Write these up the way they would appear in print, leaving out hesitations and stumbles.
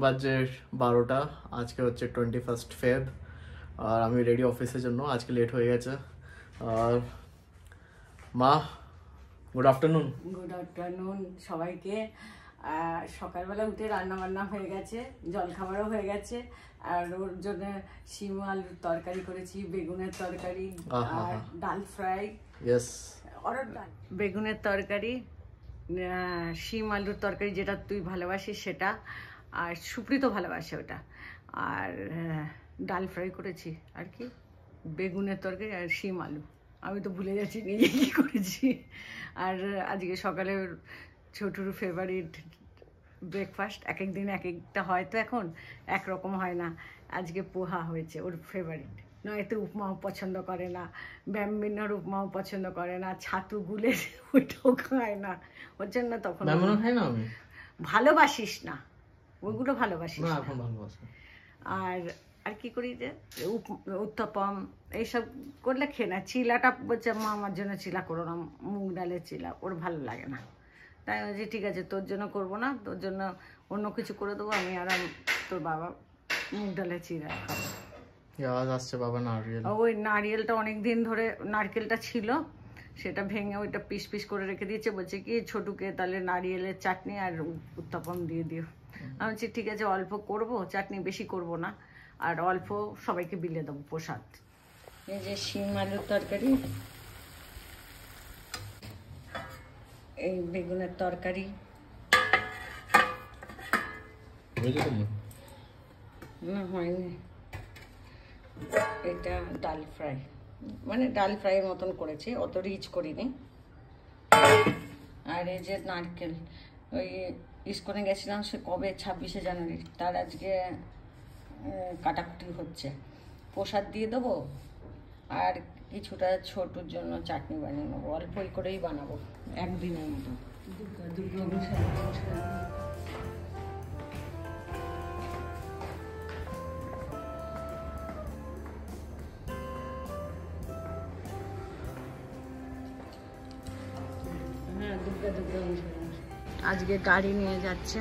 বাজে 12টা। আজকে হচ্ছে 21 ফেব আর আমি রেডি অফিসের জন্য। আজকে লেট হয়ে গেছে। আর মা, গুড আফটারনুন। গুড আফটারনুন সবাইকে। সকালবেলা উঠে রান্না বান্না হয়ে গেছে, জলখাবারও হয়ে গেছে। আর ওর জন্য শিম আলুর তরকারি করেছি, বেগুনের তরকারি আর ডাল ফ্রাই। বেগুনের তরকারি, শিম আলুর তরকারি যেটা তুই ভালোবাসিস সেটা, আর সুপ্রিত ভালোবাসে ওটা। আর ডাল ফ্রাই করেছি, আর কি বেগুনের তরকারি আর শিম আলু। আমি তো ভুলে যাচ্ছি নিজে কী করেছি। আর আজকে সকালে ছোটুর ফেভারিট ব্রেকফাস্ট, এক এক দিন এক একটা হয়তো, এখন একরকম হয় না। আজকে পোহা হয়েছে, ওর ফেভারিট। নয়তো উপমাও পছন্দ করে না, ব্যাম্বিনোর উপমাও পছন্দ করে না, ছাতু গুলে ওইটাও খায় না। ওর জন্য তখন ভালোবাসিস না, ওগুলো ভালোবাসিস না। আর আর কি করি যে উত্তপম এইসব করলে খেয়ে না। চিলাটা বলছে মা আমার জন্য চিলা করো না, মুগ ডালের চিলা ওর ভালো লাগে না। তাই বলছি ঠিক আছে তোর জন্য করবো না, তোর জন্য অন্য কিছু করে দেবো। আমি আর তোর বাবা মুগ ডালের চিলা খাবো। আসছে বাবা নারকেল। ওই নারকেলটা অনেক দিন ধরে নারকেলটা ছিল, সেটা ভেঙে ওইটা পিস পিস করে রেখে দিয়েছে। বলছে কি ছোটুকে তাহলে নারকেলের চাটনি আর উত্তপম দিয়ে দিও। আমি বলছি ঠিক আছে অল্প করবো, চাটনি বেশি করব না, আর অল্প সবাইকে বিলে দেবো প্রসাদ। এই যে শিম আলুর তরকারি, এই বেগুনের তরকারি, না হয়নি, এটা ডাল ফ্রাই, মানে ডাল ফ্রাইয়ের মতন করেছি, অত রিচ করিনি। আর এই যে নারকেল, ওই ইস্কনে গেছিলাম সে কবে 26শে জানুয়ারি, তার আজকে কাটাকুটি হচ্ছে। প্রসাদ দিয়ে দেবো আর কিছুটা ছোটুর জন্য চাটনি বানিয়ে নেবো, অল্পই করেই বানাবো একদিনের মতো। আজকে গাড়ি নিয়ে যাচ্ছে।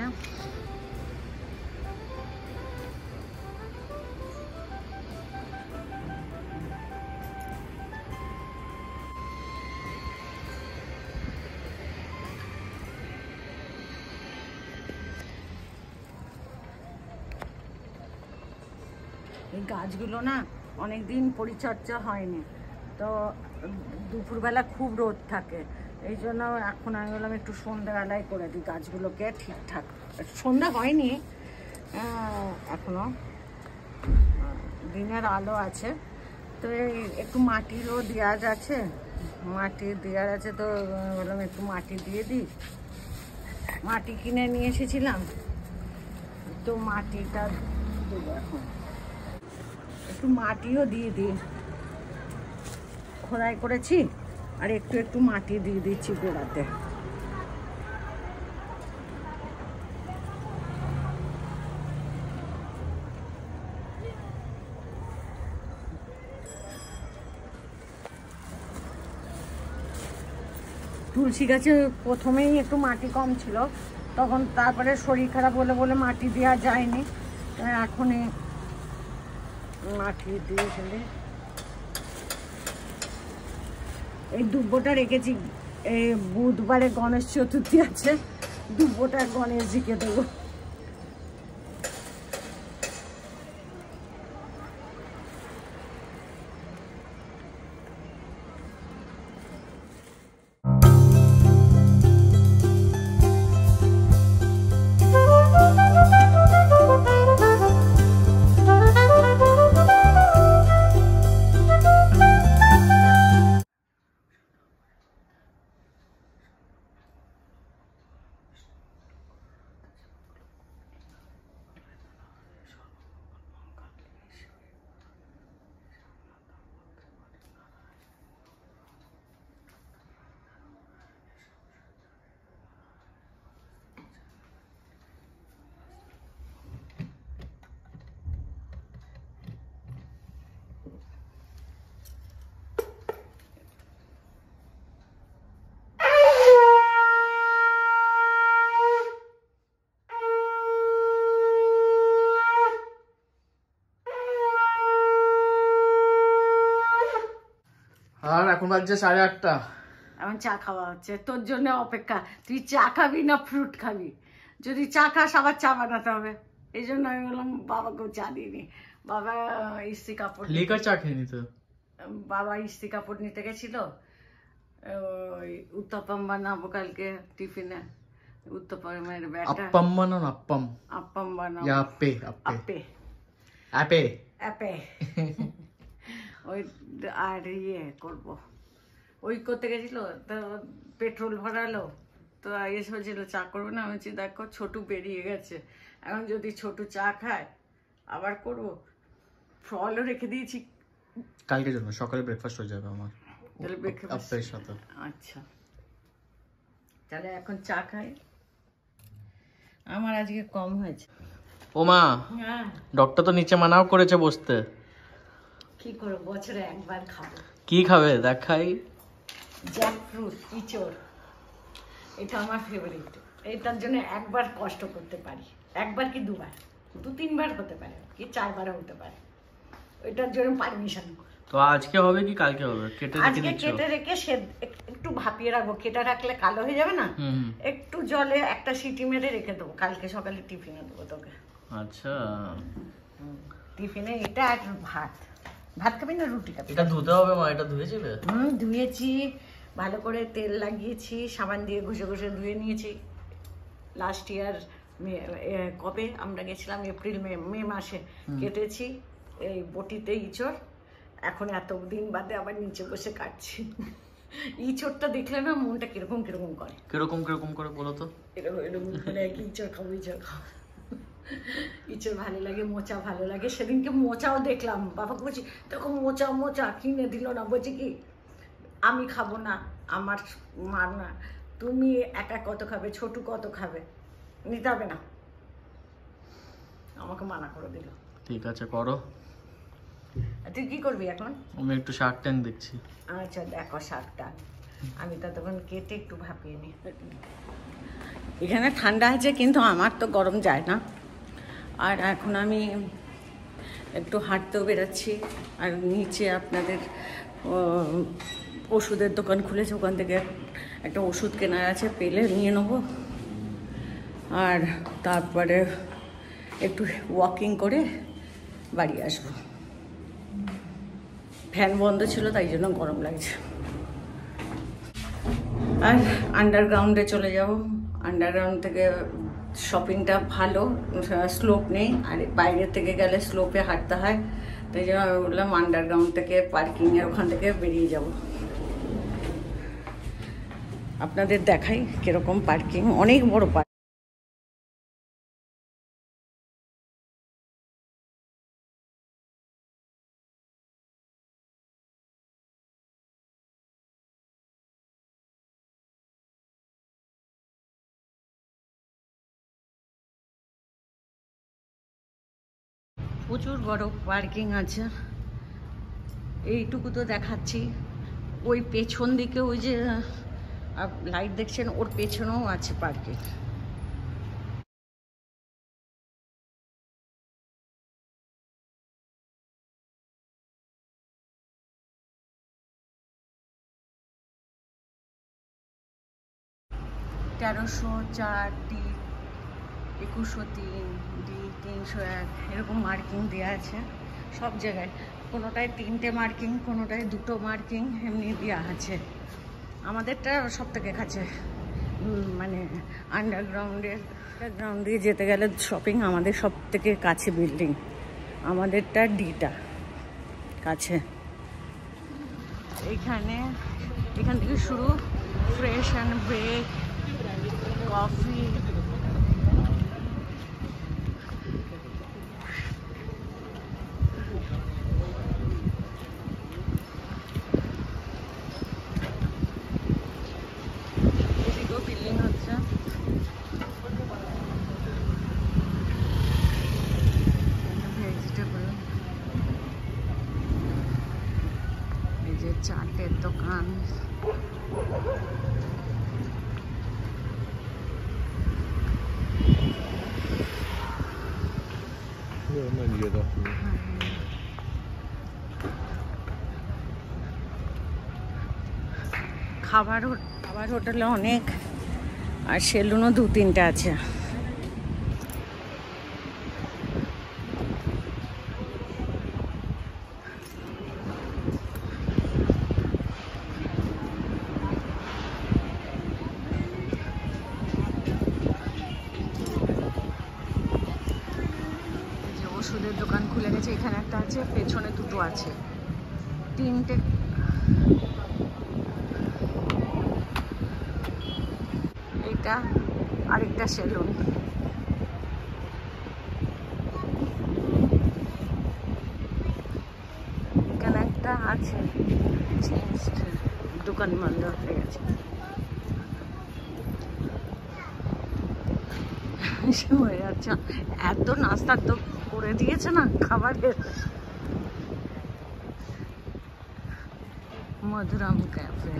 এই গাছগুলো না অনেকদিন পরিচর্যা হয়নি, তো দুপুরবেলা খুব রোদ থাকে, এই জন্য এখন আমি বললাম একটু সন্ধ্যাবেলায় করে দিই গাছগুলোকে ঠিকঠাক। সন্ধ্যা হয়নি এখনো, দিনের আলো আছে, তো একটু মাটিরও দেওয়ার আছে, মাটি দেওয়ার আছে, তো বললাম একটু মাটি দিয়ে দিই। মাটি কিনে নিয়ে এসেছিলাম, তো মাটিটা দেবো এখন, একটু মাটিও দিয়ে দিই। খোদাই করেছি আর একটু একটু মাটি দিয়ে দিচ্ছি গোড়াতে। তুলসী গাছে প্রথমেই একটু মাটি কম ছিল, তখন তারপরে শরীর খারাপ বলে বলে মাটি দেওয়া যায়নি, এখনই মাটি দিয়ে ফেলে। এই দুব্বোটা রেখেছি, এই বুধবারে গণেশ চতুর্থী আছে, দুব্বোটা গণেশজিকে দেবো। আর এখন বাজছে 8:30। এখন চা খাওয়া হচ্ছে, তোর জন্য অপেক্ষা। তুই চা খাবি না ফ্রুট খাবি? যদি চা খাস আবার চা বানাতে হবে, এই জন্য আমি বললাম বাবাকেও চা দিইনি। বাবা ইস্ত্রি কাপড় লিকার চা খেয়ে নিতে। বাবা ইস্ত্রি কাপড় নিতে গেছিল, ওই উত্তপম বানাবো কালকে টিফিনে। উত্তপমের ব্যাটা আপ্পাম বানান, আপ্পাম আপ্পাম বানাবো। ইয়া আপে আপে আপে আপে আপে ওই আর ইয়ে করবো, ওই করতে গেছিল তো পেট্রোল ভরালো, তো এসে বলছিল চা করবো না। আমি বলছি দেখো ছোটু বেরিয়ে গেছে, এখন যদি ছোটু চা খায় আবার করবো। ফলও রেখে দিয়েছি কালকের জন্য, সকালে ব্রেকফাস্ট হয়ে যাবে আমার তাহলে আপের সাথে। আচ্ছা তাহলে এখন চা খাই। আমার আজকে কম হয়েছে। ও মা, হ্যাঁ ডক্টর তো নিচে মানাও করেছে বসতে। কি করবো, বছরে একবার খাবো। কি খাবে দেখাই? জ্যাকফ্রুট, ইঁচড়, এটা আমার ফেভারিট। এটার জন্য একবার কষ্ট করতে পারি, একবার কি দুবার, 2-3 বার হতে পারে, কি 4বারও হতে পারে। ওইটার জন্য পারমিশন। তো আজকে হবে কি কালকে হবে? কেটে রেখে আজকে দিচ্ছ? কেটে রেখে একটু ভাপিয়ে রাখবো, কেটে রাখলে কালো হয়ে যাবে না, একটু জলে একটা সিটি মেরে রেখে দেবো, কালকে সকালে টিফিনে দেবো তোকে। আচ্ছা, টিফিনে এটা আর ভাত। ভাত খাবি না রুটি খাবি? এটা ধুতে হবে মা, এটা ধুয়েছিলে? ধুয়েছি, ভালো করে তেল লাগিয়েছি, সাবান দিয়ে ঘষে ঘষে ধুয়ে নিয়েছি। লাস্ট ইয়ার কবে আমরা গেছিলাম, এপ্রিল মে মাসে কেটেছি এই বটিতে ইঁচড়। এখন এত দিন বাদে আবার নিচে বসে কাটছি। ইঁচড়টা দেখলে না মনটা কিরকম কিরকম করে। কিরকম কিরকম করে বলো তো? এরকম এরকম করে ইঁচড় খাবো, ইঁচড় খাবো। ইঁচড় ভালো লাগে, মোচা ভালো লাগে। সেদিনকে মোচাও দেখলাম, বাবাকে বলছি দেখো মোচা মোচা কিনে দিল না, বলছি কি আমি খাবো না, আমার মার না, তুমি একা কত খাবে, ছোটু কত খাবে, নিতে হবে না, আমাকে মানা করে দিল। ঠিক আছে করো। তুই কি করবি এখন? আমি একটু শার্ক ট্যাঙ্ক দেখছি। আচ্ছা দেখো শাকটা, আমি তো তখন কেটে একটু ভাপিয়ে নিই। এখানে ঠান্ডা আছে কিন্তু আমার তো গরম যায় না। আর এখন আমি একটু হাঁটতেও বেরোচ্ছি। আর নিচে আপনাদের ওষুধের দোকান খুলেছে, ওখান থেকে একটা ওষুধ কেনার আছে, পেলে নিয়ে নেবো। আর তারপরে একটু ওয়াকিং করে বাড়ি আসবো। ফ্যান বন্ধ ছিল তাই জন্য গরম লাগছে। আর আন্ডারগ্রাউন্ডে চলে যাব। আন্ডারগ্রাউন্ড থেকে শপিংটা ভালো, স্লোপ নেই, আর বাইরে থেকে গেলে স্লোপে হাঁটতে হয়, তাই জন্য আমি বললাম আন্ডারগ্রাউন্ড থেকে পার্কিংয়ের ওখান থেকে বেরিয়ে যাব। আপনাদের দেখাই কিরকম পার্কিং, অনেক বড় পার্কিং। প্রচুর বড় পার্কিং আছে, এইটুকু তো দেখাচ্ছি। ওই পেছন দিকে ওই যে লাইট দেখছেন, ওর পেছনেও আছে পার্কিং। $1304D, 2103D, 301 এরকম মার্কিং দেওয়া আছে সব জায়গায়। কোনোটায় 3টে মার্কিং, কোনোটায় 2টো মার্কিং, এমনি দেওয়া আছে। আমাদেরটা সব থেকে কাছে, মানে আন্ডারগ্রাউন্ডে যেতে গেলে শপিং আমাদের সব থেকে কাছে বিল্ডিং, আমাদেরটা ডিটা কাছে। এখান থেকে শুরু, ফ্রেশ অ্যান্ড ব্রেক, কফি, এদিকেও বিল্ডিং হচ্ছে। ভেজিটেবল, এই যে চাটের দোকান, খাবার হোটেলে অনেক, আর সেলুনও 2-3টে আছে। ওষুধের দোকান খুলে গেছে, এখানে একটা আছে, পেছনে 2টো আছে, 3টে। এটা আরেকটা সেলুন। এখানে একটা আছে, দোকান বন্ধ হয়ে গেছে। হয়ে যাচ্ছে, এত নাস্তা তো করে দিয়েছে না খাবারের। মধুরাম ক্যাফে,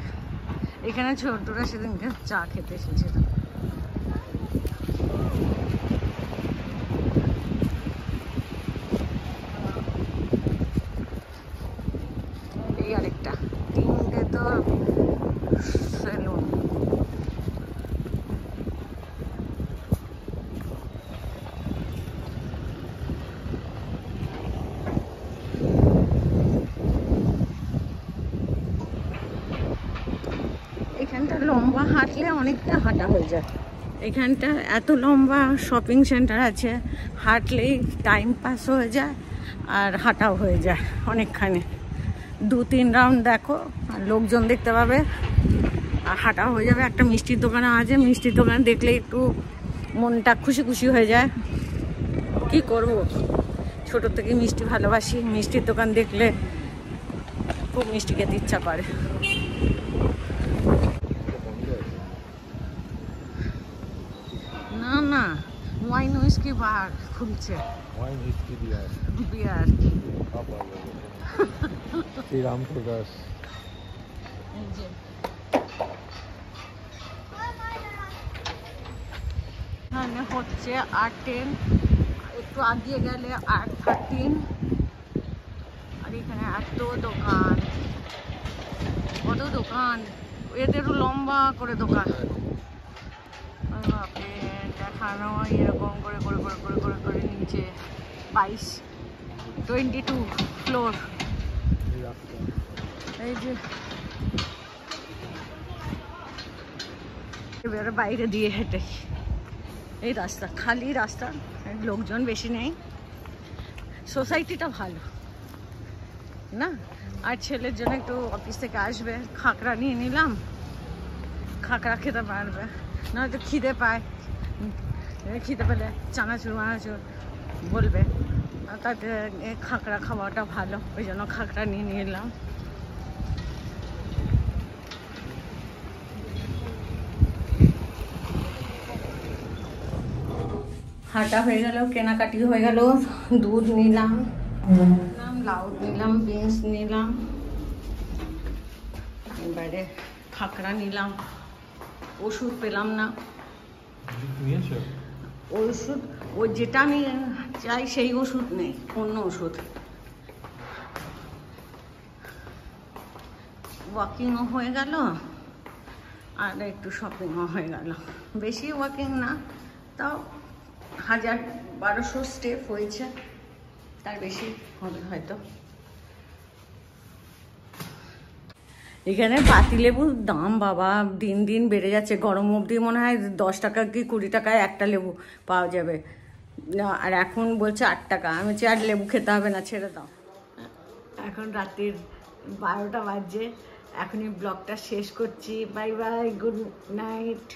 এখানে ছোটরা সেদিনকে চা খেতে এসেছিল। এই আরেকটা, 3টে তো সেলুন। এখানটা লম্বা হাঁটলে অনেকটা হাঁটা হয়ে যায়। এখানটা এত লম্বা শপিং সেন্টার আছে, হাঁটলেই টাইম পাস হয়ে যায় আর হাঁটাও হয়ে যায় অনেকখানি। 2-3 রাউন্ড দেখো আর লোকজন দেখতে পাবে, আর হাঁটাও হয়ে যাবে। একটা মিষ্টির দোকানে আছে, মিষ্টির দোকান দেখলে একটু মনটা খুশি খুশি হয়ে যায়। কি করব, ছোট থেকে মিষ্টি ভালোবাসি, মিষ্টির দোকান দেখলে খুব মিষ্টি খেতে ইচ্ছা করে। না না, ওয়াইন হুইস্কি বার খুলছে। ওয়াইন হুইস্কি বিয়ার। শ্রীরাম প্রকাশ। এই যে এখানে হচ্ছে 8-10, একটু আগিয়ে গেলে 8-13। আর এখানে এত দোকান, কত দোকান, এদেরও লম্বা করে দোকান। বাপরে, দেখানো এরকম করে করে করে করে করে করে নিচে 22 ফ্লোর। এই যে এবারে বাইরে দিয়ে হেঁটে, এই রাস্তা খালি রাস্তা, লোকজন বেশি নেই, সোসাইটিটা ভালো না। আর ছেলের জন্য একটু অফিস থেকে আসবে, খাকড়া নিয়ে নিলাম, খাকড়া খেতে পারবে, নয়তো খিদে পায়, খিদে পেলে চানাচুর মানাচুর বলবে, তাতে খাকড়া খাওয়াটা ভালো, ওই জন্য খাকড়া নিয়ে নিলাম। হাঁটা হয়ে গেল, কেনাকাটি হয়ে গেল, দুধ নিলাম, লাউ নিলাম, বিনস নিলাম, এবারে খাকড়া নিলাম। ওষুধ পেলাম না, ওষুধ ও যেটা আমি চাই সেই ওষুধ নেই, অন্য ওষুধ। ওয়াকিংও হয়ে গেল আর একটু শপিংও হয়ে গেল। বেশি ওয়াকিং না, তাও 1000-1200 স্টেপ হয়েছে, তার বেশি হবে হয়তো। এখানে পাতিলেবুর দাম বাবা দিন দিন বেড়ে যাচ্ছে, গরম অবধি মনে হয় 10 টাকা কি 20 টাকায় একটা লেবু পাওয়া যাবে, আর এখন বলছে 8 টাকা। আমি বলছি আর লেবু খেতে হবে না, ছেড়ে দাও। এখন রাতের 12টা বাজে, এখনই ব্লগটা শেষ করছি। Bye bye, good night.